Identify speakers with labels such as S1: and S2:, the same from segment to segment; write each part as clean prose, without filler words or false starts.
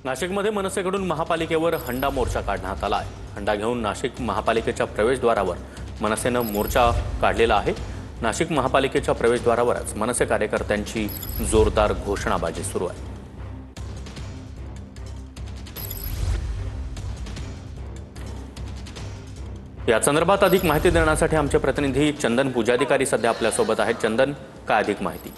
S1: नाशिकमध्ये मनसेकडून महापालिकेवर हंडा मोर्चा काढण्यात आला आहे। हंडा घेऊन नाशिक महापालिकेच्या प्रवेशद्वारावर मनसेनं मोर्चा काढलेला आहे। नाशिक महापालिकेच्या प्रवेशद्वारावरच मनसे कार्यकर्त्यांची जोरदार घोषणाबाजी सुरू आहे। या संदर्भात अधिक माहिती देण्यासाठी आमचे प्रतिनिधी चंदन पूजाधिकारी सध्या आपल्यासोबत आहेत। चंदन, काय अधिक माहिती?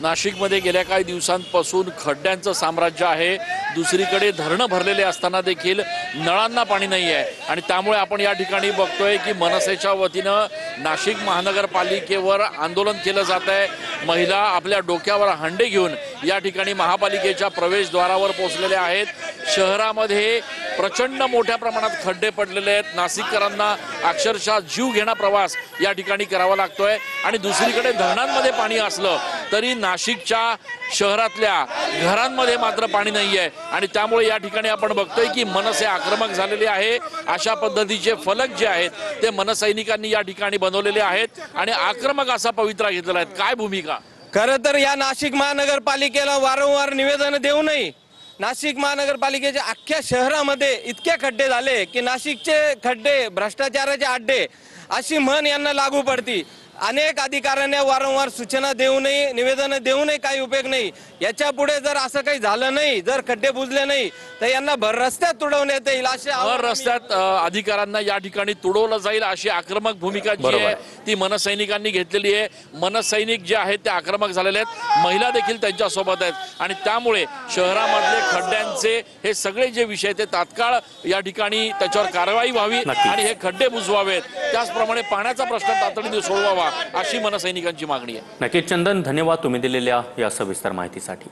S2: नाशिकमध्ये गेल्या काही दिवसांपासून खड्ड्यांचं साम्राज्य आहे। दुसरीकडे धरणं भरलेले असताना देखील नळांना पाणी नाही आहे आणि त्यामुळे आपण या ठिकाणी बघतोय की मनसेच्या वतीनं नाशिक महानगरपालिकेवर आंदोलन केलं जात आहे। महिला आपल्या डोक्यावर हंडे घेऊन या ठिकाणी महापालिकेच्या प्रवेशद्वारावर पोहोचलेले आहेत। शहरामध्ये प्रचंड मोठ्या प्रमाणात खड्डे पडलेले आहेत। नाशिककरांना अक्षरशः जीव घेणा प्रवास या ठिकाणी करावा लागतोय आणि दुसरीकडे धरणांमध्ये पाणी असलं तरी नाशिकच्या शहरातल्या घरांमध्ये मात्र पाणी नाही आहे आणि त्यामुळे या ठिकाणी आपण बघतोय की मनसे आक्रमक झालेले आहे। अशा पद्धतीचे फलक जे आहेत ते मनसैनिकांनी या ठिकाणी बनवलेले आहेत आणि आक्रमक असा पवित्रा घेतलेला आहे। काय भूमिका?
S3: खरं तर या नाशिक महानगरपालिकेला वारंवार निवेदन देऊनही नाशिक महानगरपालिकेच्या अख्ख्या शहरामध्ये इतके खड्डे झाले की नाशिकचे खड्डे भ्रष्टाचाराचे अड्डे अशी म्हण यांना लागू पडती। अनेक अधिकाऱ्यांना वारंवार सूचना देऊनही निवेदन देऊनही काही उपयोग नाही। याच्या पुढे जर असं काही झालं नाही, जर खड्डे बुजले नाही तर यांना भर रस्त्यात तुडवण्यात येईल। असे
S2: भर रस्त्यात अधिकाऱ्यांना या ठिकाणी तुडवलं जाईल अशी आक्रमक भूमिका जी आहे ती मनसैनिकांनी घेतलेली आहे। मनसैनिक जे आहेत ते आक्रमक झालेले आहेत, महिला देखील त्यांच्या सोबत आहेत आणि त्यामुळे शहरामधले खड्ड्यांचे हे सगळे जे विषय ते तात्काळ या ठिकाणी त्याच्यावर कारवाई व्हावी आणि हे खड्डे बुजवावेत। त्याचप्रमाणे पाण्याचा प्रश्न तातडीने सोडवावा अशी मनसैनिकांची मागणी आहे।
S1: नक्कीच चंदन, धन्यवाद तुम्ही दिलेल्या या सविस्तर माहितीसाठी।